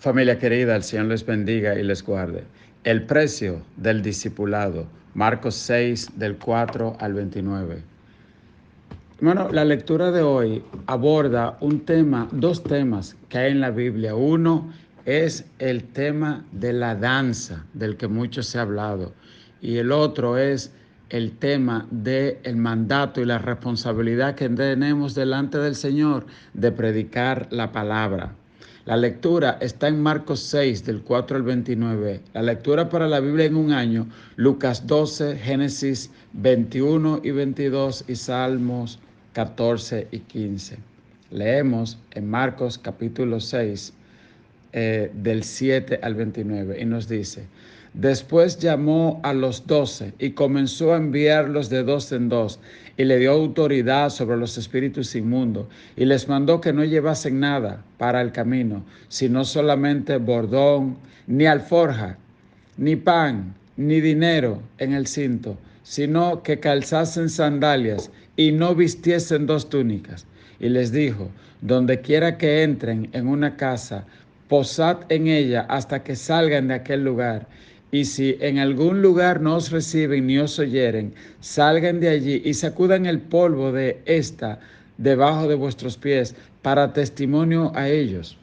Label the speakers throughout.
Speaker 1: Familia querida, el Señor les bendiga y les guarde. El precio del discipulado, Marcos 6, del 4 al 29. Bueno, la lectura de hoy aborda dos temas que hay en la Biblia. Uno es el tema de la danza, del que mucho se ha hablado. Y el otro es el tema del mandato y la responsabilidad que tenemos delante del Señor de predicar la palabra. La lectura está en Marcos 6, del 4 al 29. La lectura para la Biblia en un año, Lucas 12, Génesis 21 y 22 y Salmos 14 y 15. Leemos en Marcos capítulo 6, del 7 al 29, y nos dice: después llamó a los 12 y comenzó a enviarlos de dos en dos, y le dio autoridad sobre los espíritus inmundos, y les mandó que no llevasen nada para el camino, sino solamente bordón, ni alforja, ni pan, ni dinero en el cinto, sino que calzasen sandalias y no vistiesen dos túnicas. Y les dijo: donde quiera que entren en una casa, posad en ella hasta que salgan de aquel lugar. Y si en algún lugar no os reciben ni os oyeren, salgan de allí y sacudan el polvo de esta debajo de vuestros pies para testimonio a ellos.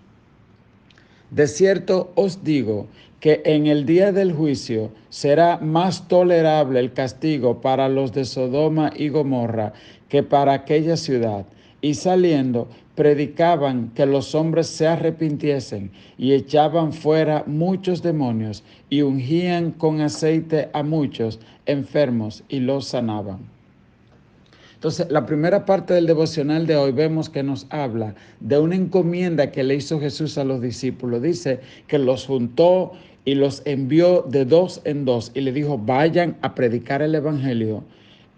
Speaker 1: De cierto os digo que en el día del juicio será más tolerable el castigo para los de Sodoma y Gomorra que para aquella ciudad. Y saliendo, predicaban que los hombres se arrepintiesen, y echaban fuera muchos demonios, y ungían con aceite a muchos enfermos, y los sanaban. Entonces, la primera parte del devocional de hoy vemos que nos habla de una encomienda que le hizo Jesús a los discípulos. Dice que los juntó y los envió de dos en dos y le dijo: vayan a predicar el evangelio.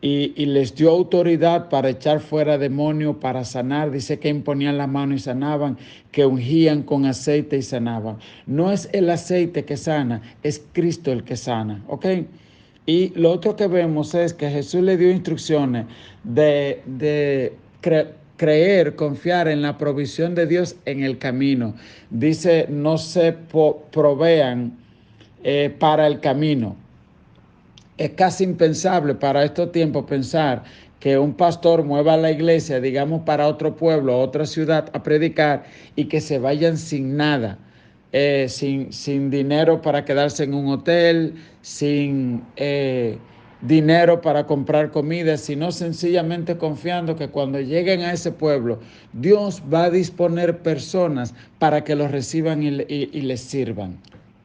Speaker 1: Y les dio autoridad para echar fuera demonios, para sanar. Dice que imponían la mano y sanaban, que ungían con aceite y sanaban. No es el aceite que sana, es Cristo el que sana, ¿ok? Y lo otro que vemos es que Jesús le dio instrucciones de creer, confiar en la provisión de Dios en el camino. Dice: no se provean para el camino. Es casi impensable para estos tiempos pensar que un pastor mueva a la iglesia, digamos, para otro pueblo, otra ciudad, a predicar, y que se vayan sin nada, sin dinero para quedarse en un hotel, sin dinero para comprar comida, sino sencillamente confiando que cuando lleguen a ese pueblo, Dios va a disponer personas para que los reciban y les sirvan.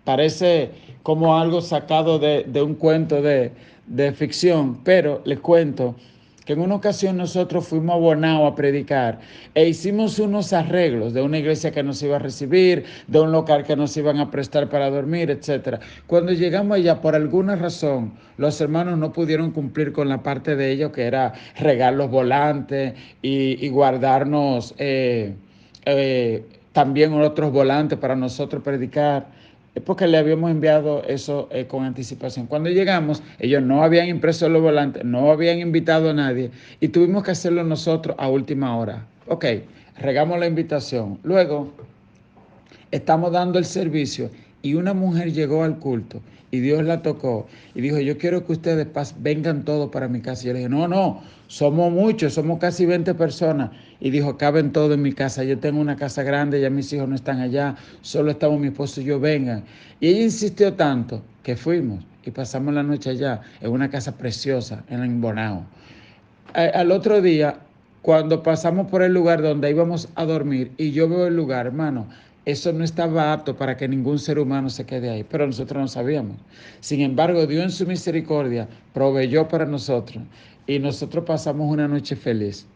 Speaker 1: Parece como algo sacado de un cuento de ficción, pero les cuento que en una ocasión nosotros fuimos a Bonao a predicar e hicimos unos arreglos de una iglesia que nos iba a recibir, de un local que nos iban a prestar para dormir, etc. Cuando llegamos allá, por alguna razón, los hermanos no pudieron cumplir con la parte de ellos, que era regar los volantes y guardarnos también otros volantes para nosotros predicar. Es porque le habíamos enviado eso con anticipación. Cuando llegamos, ellos no habían impreso los volantes, no habían invitado a nadie y tuvimos que hacerlo nosotros a última hora. Ok, regamos la invitación. Luego, estamos dando el servicio y una mujer llegó al culto y Dios la tocó y dijo: yo quiero que ustedes vengan todos para mi casa. Y yo le dije: no, somos muchos, somos casi 20 personas. Y dijo: caben todos en mi casa, yo tengo una casa grande, ya mis hijos no están allá, solo estamos mi esposo y yo, vengan. Y ella insistió tanto que fuimos y pasamos la noche allá en una casa preciosa en Bonao. Al otro día, cuando pasamos por el lugar donde íbamos a dormir y yo veo el lugar, hermano, eso no estaba apto para que ningún ser humano se quede ahí, pero nosotros no sabíamos. Sin embargo, Dios en su misericordia proveyó para nosotros y nosotros pasamos una noche feliz.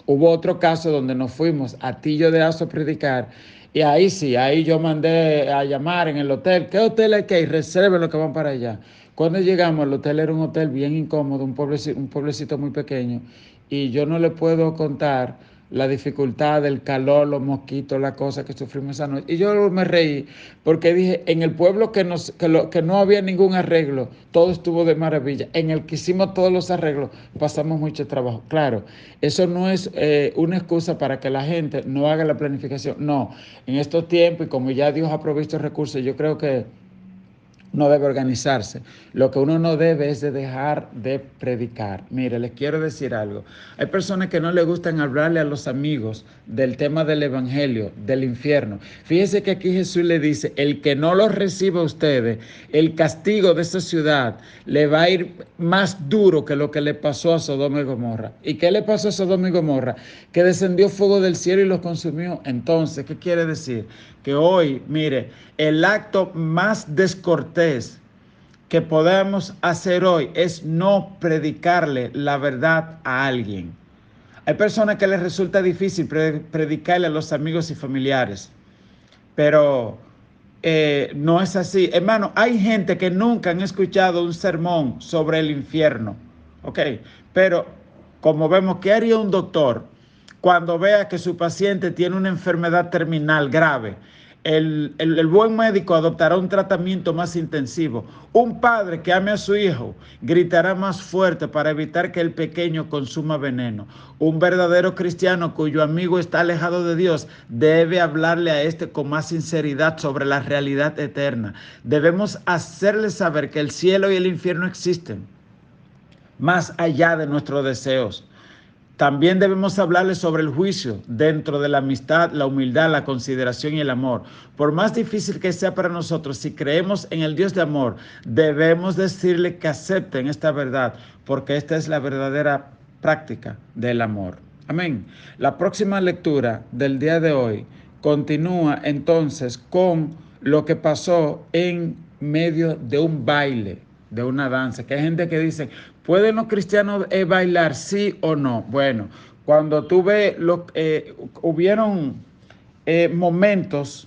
Speaker 1: Hubo otro caso donde nos fuimos a Tillo de Azo a predicar y ahí sí, ahí yo mandé a llamar en el hotel: ¿qué hotel hay que ir? Reserven lo que van para allá. Cuando llegamos, el hotel era un hotel bien incómodo, un pueblecito muy pequeño, y yo no le puedo contar la dificultad, el calor, los mosquitos, la cosa que sufrimos esa noche. Y yo me reí porque dije, en el pueblo que no había ningún arreglo, todo estuvo de maravilla. En el que hicimos todos los arreglos, pasamos mucho trabajo. Claro, eso no es una excusa para que la gente no haga la planificación. No, en estos tiempos, y como ya Dios ha provisto recursos, yo creo que no debe organizarse. Lo que uno no debe es de dejar de predicar. Mire, les quiero decir algo. Hay personas que no les gustan hablarle a los amigos del tema del evangelio, del infierno. Fíjese que aquí Jesús le dice, el que no los reciba a ustedes, el castigo de esa ciudad le va a ir más duro que lo que le pasó a Sodoma y Gomorra. ¿Y qué le pasó a Sodoma y Gomorra? Que descendió fuego del cielo y los consumió. Entonces, ¿qué quiere decir? Que hoy, mire, el acto más descortés que podemos hacer hoy es no predicarle la verdad a alguien. Hay personas que les resulta difícil predicarle a los amigos y familiares, pero no es así. Hermano, hay gente que nunca han escuchado un sermón sobre el infierno, ¿ok? Pero como vemos, ¿qué haría un doctor cuando vea que su paciente tiene una enfermedad terminal grave? El buen médico adoptará un tratamiento más intensivo. Un padre que ame a su hijo gritará más fuerte para evitar que el pequeño consuma veneno. Un verdadero cristiano cuyo amigo está alejado de Dios debe hablarle a este con más sinceridad sobre la realidad eterna. Debemos hacerle saber que el cielo y el infierno existen más allá de nuestros deseos. También debemos hablarles sobre el juicio dentro de la amistad, la humildad, la consideración y el amor. Por más difícil que sea para nosotros, si creemos en el Dios de amor, debemos decirle que acepten esta verdad, porque esta es la verdadera práctica del amor. Amén. La próxima lectura del día de hoy continúa entonces con lo que pasó en medio de un baile, de una danza, que hay gente que dice, ¿pueden los cristianos bailar sí o no? Bueno, cuando tú ves, hubieron momentos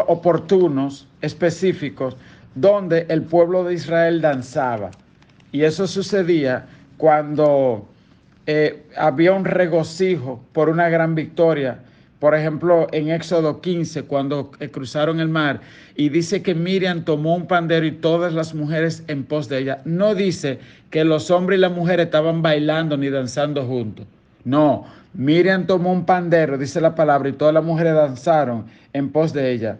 Speaker 1: oportunos, específicos, donde el pueblo de Israel danzaba. Y eso sucedía cuando había un regocijo por una gran victoria. Por ejemplo, en Éxodo 15, cuando cruzaron el mar, y dice que Miriam tomó un pandero y todas las mujeres en pos de ella. No dice que los hombres y las mujeres estaban bailando ni danzando juntos. No, Miriam tomó un pandero, dice la palabra, y todas las mujeres danzaron en pos de ella.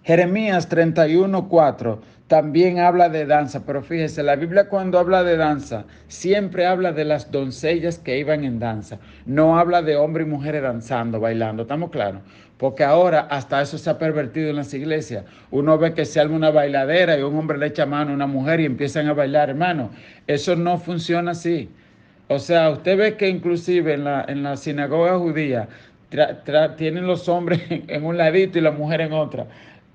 Speaker 1: Jeremías 31:4 también habla de danza, pero fíjese, la Biblia cuando habla de danza siempre habla de las doncellas que iban en danza, no habla de hombres y mujeres danzando, bailando, ¿estamos claros? Porque ahora hasta eso se ha pervertido en las iglesias. Uno ve que se arma una bailadera y un hombre le echa mano a una mujer y empiezan a bailar, hermano. Eso no funciona así. O sea, usted ve que inclusive en la sinagoga judía tienen los hombres en un ladito y la mujer en otra.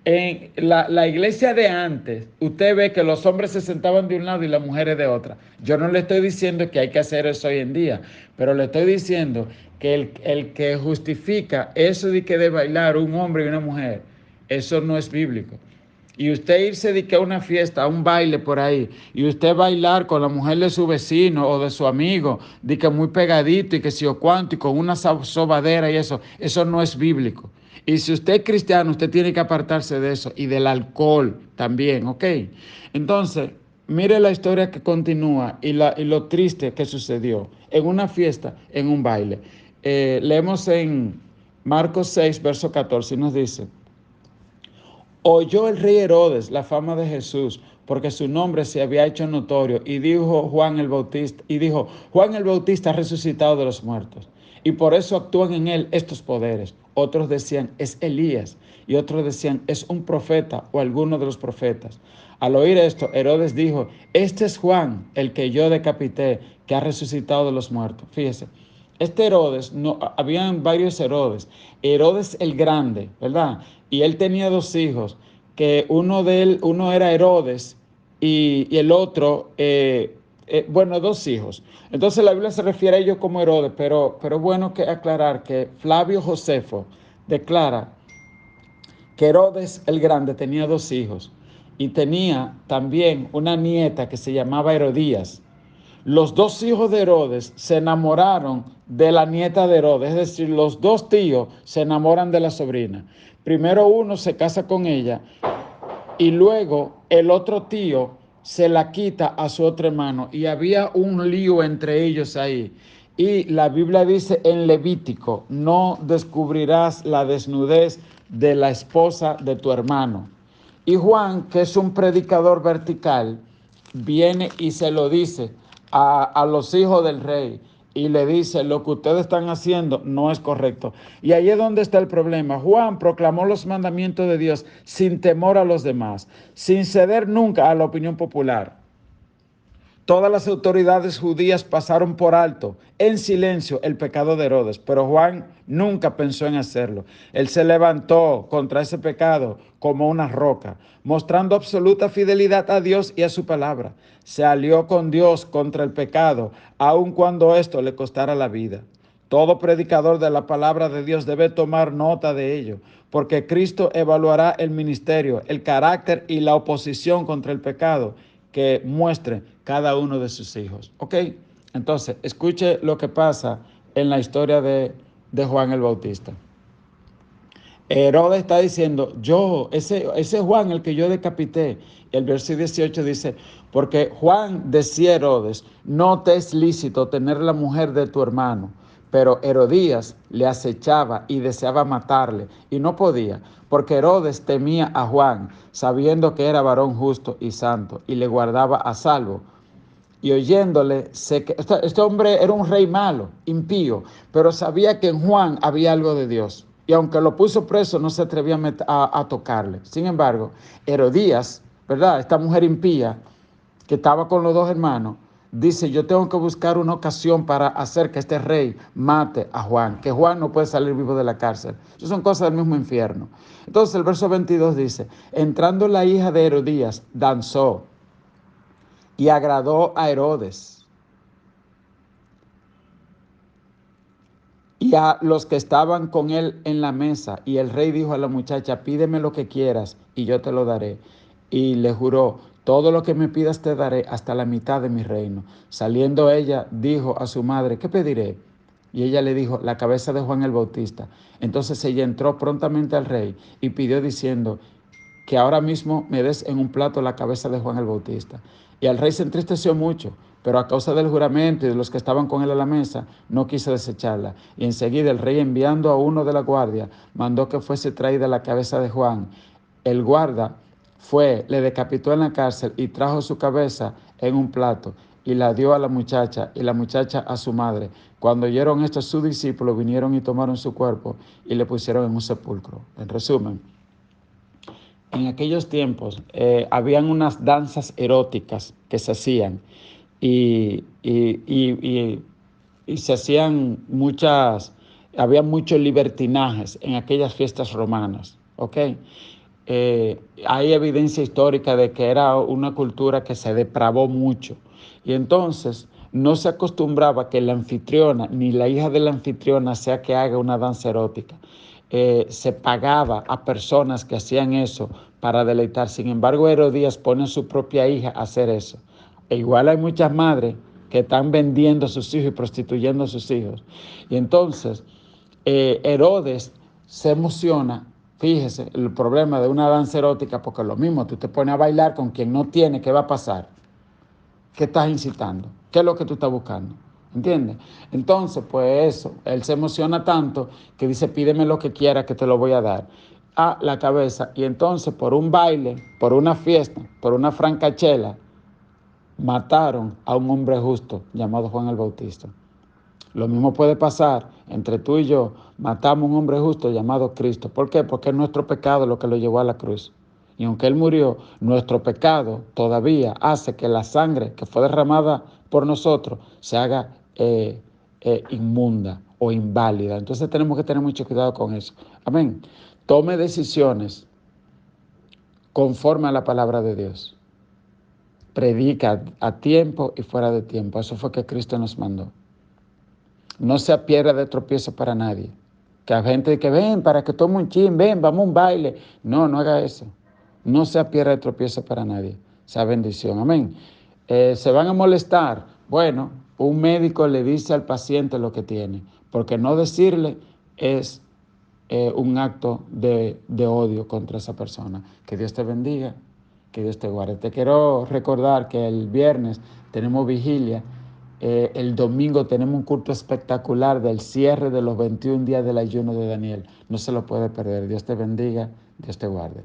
Speaker 1: En la iglesia de antes, usted ve que los hombres se sentaban de un lado y las mujeres de otra. Yo no le estoy diciendo que hay que hacer eso hoy en día, pero le estoy diciendo que el que justifica eso de que de bailar un hombre y una mujer, eso no es bíblico. Y usted irse de que a una fiesta, a un baile por ahí, y usted bailar con la mujer de su vecino o de su amigo, de que muy pegadito y que si o cuánto, y con una sobadera y eso no es bíblico. Y si usted es cristiano, usted tiene que apartarse de eso y del alcohol también, ¿ok? Entonces, mire la historia que continúa y lo triste que sucedió en una fiesta, en un baile. Leemos en Marcos 6, verso 14, y nos dice: oyó el rey Herodes la fama de Jesús, porque su nombre se había hecho notorio, y dijo Juan el Bautista ha resucitado de los muertos, y por eso actúan en él estos poderes. Otros decían, es Elías, y otros decían, es un profeta o alguno de los profetas. Al oír esto, Herodes dijo, este es Juan, el que yo decapité, que ha resucitado de los muertos. Fíjese, este Herodes, no, habían varios Herodes. Herodes el Grande, ¿verdad? Y él tenía dos hijos, que uno era Herodes y el otro, dos hijos. Entonces la Biblia se refiere a ellos como Herodes, pero bueno que aclarar que Flavio Josefo declara que Herodes el Grande tenía dos hijos y tenía también una nieta que se llamaba Herodías. los dos hijos de Herodes se enamoraron de la nieta de Herodes, es decir, los dos tíos se enamoran de la sobrina. Primero uno se casa con ella y luego el otro tío se la quita a su otro hermano y había un lío entre ellos ahí. Y la Biblia dice en Levítico, no descubrirás la desnudez de la esposa de tu hermano. Y Juan, que es un predicador vertical, viene y se lo dice a los hijos del rey y le dice, lo que ustedes están haciendo no es correcto. Y ahí es donde está el problema. Juan proclamó los mandamientos de Dios sin temor a los demás, sin ceder nunca a la opinión popular. Todas las autoridades judías pasaron por alto, en silencio, el pecado de Herodes, pero Juan nunca pensó en hacerlo. Él se levantó contra ese pecado como una roca, mostrando absoluta fidelidad a Dios y a su palabra. Se alió con Dios contra el pecado, aun cuando esto le costara la vida. Todo predicador de la palabra de Dios debe tomar nota de ello, porque Cristo evaluará el ministerio, el carácter y la oposición contra el pecado que muestre cada uno de sus hijos. ¿Ok? Entonces, escuche lo que pasa en la historia de Juan el Bautista. Herodes está diciendo, ese Juan el que yo decapité. El verso 18 dice, porque Juan decía a Herodes, no te es lícito tener la mujer de tu hermano. Pero Herodías le acechaba y deseaba matarle, y no podía, porque Herodes temía a Juan, sabiendo que era varón justo y santo, y le guardaba a salvo. Y oyéndole, este hombre era un rey malo, impío, pero sabía que en Juan había algo de Dios. Y aunque lo puso preso, no se atrevía a tocarle. Sin embargo, Herodías, ¿verdad? Esta mujer impía que estaba con los dos hermanos, dice, yo tengo que buscar una ocasión para hacer que este rey mate a Juan, que Juan no puede salir vivo de la cárcel. Eso son cosas del mismo infierno. Entonces el verso 22 dice, entrando la hija de Herodías, danzó y agradó a Herodes y a los que estaban con él en la mesa. Y el rey dijo a la muchacha, pídeme lo que quieras y yo te lo daré. Y le juró, todo lo que me pidas te daré hasta la mitad de mi reino. Saliendo ella, dijo a su madre, ¿qué pediré? Y ella le dijo, la cabeza de Juan el Bautista. Entonces ella entró prontamente al rey y pidió diciendo, que ahora mismo me des en un plato la cabeza de Juan el Bautista. Y el rey se entristeció mucho, pero a causa del juramento y de los que estaban con él a la mesa, no quiso desecharla. Y enseguida el rey, enviando a uno de la guardia, mandó que fuese traída la cabeza de Juan. El guarda fue, le decapitó en la cárcel y trajo su cabeza en un plato y la dio a la muchacha y la muchacha a su madre. Cuando oyeron esto, sus discípulos vinieron y tomaron su cuerpo y le pusieron en un sepulcro. En resumen, en aquellos tiempos habían unas danzas eróticas que se hacían y se hacían había muchos libertinajes en aquellas fiestas romanas, ¿ok? Hay evidencia histórica de que era una cultura que se depravó mucho y entonces no se acostumbraba que la anfitriona ni la hija de la anfitriona sea que haga una danza erótica. Se pagaba a personas que hacían eso para deleitar. Sin embargo, Herodías pone a su propia hija a hacer eso. E igual hay muchas madres que están vendiendo a sus hijos y prostituyendo a sus hijos. Y entonces, Herodes se emociona. Fíjese el problema de una danza erótica, porque lo mismo, tú te pones a bailar con quien no tiene, ¿qué va a pasar? ¿Qué estás incitando? ¿Qué es lo que tú estás buscando? ¿Entiendes? Entonces, pues eso, él se emociona tanto que dice, pídeme lo que quiera que te lo voy a dar. A la cabeza. Y entonces, por un baile, por una fiesta, por una francachela, mataron a un hombre justo llamado Juan el Bautista. Lo mismo puede pasar entre tú y yo. Matamos a un hombre justo llamado Cristo. ¿Por qué? Porque es nuestro pecado lo que lo llevó a la cruz. Y aunque Él murió, nuestro pecado todavía hace que la sangre que fue derramada por nosotros se haga inmunda o inválida. Entonces tenemos que tener mucho cuidado con eso. Amén. Tome decisiones conforme a la palabra de Dios. Predica a tiempo y fuera de tiempo. Eso fue que Cristo nos mandó. No sea piedra de tropiezo para nadie. Que hay gente que ven para que tome un chin, ven, vamos a un baile. No, no haga eso. No sea piedra de tropiezo para nadie. Sea bendición. Amén. Se van a molestar. Bueno, un médico le dice al paciente lo que tiene, porque no decirle es un acto de odio contra esa persona. Que Dios te bendiga, que Dios te guarde. Te quiero recordar que el viernes tenemos vigilia, el domingo tenemos un culto espectacular del cierre de los 21 días del ayuno de Daniel. No se lo puede perder. Dios te bendiga, Dios te guarde.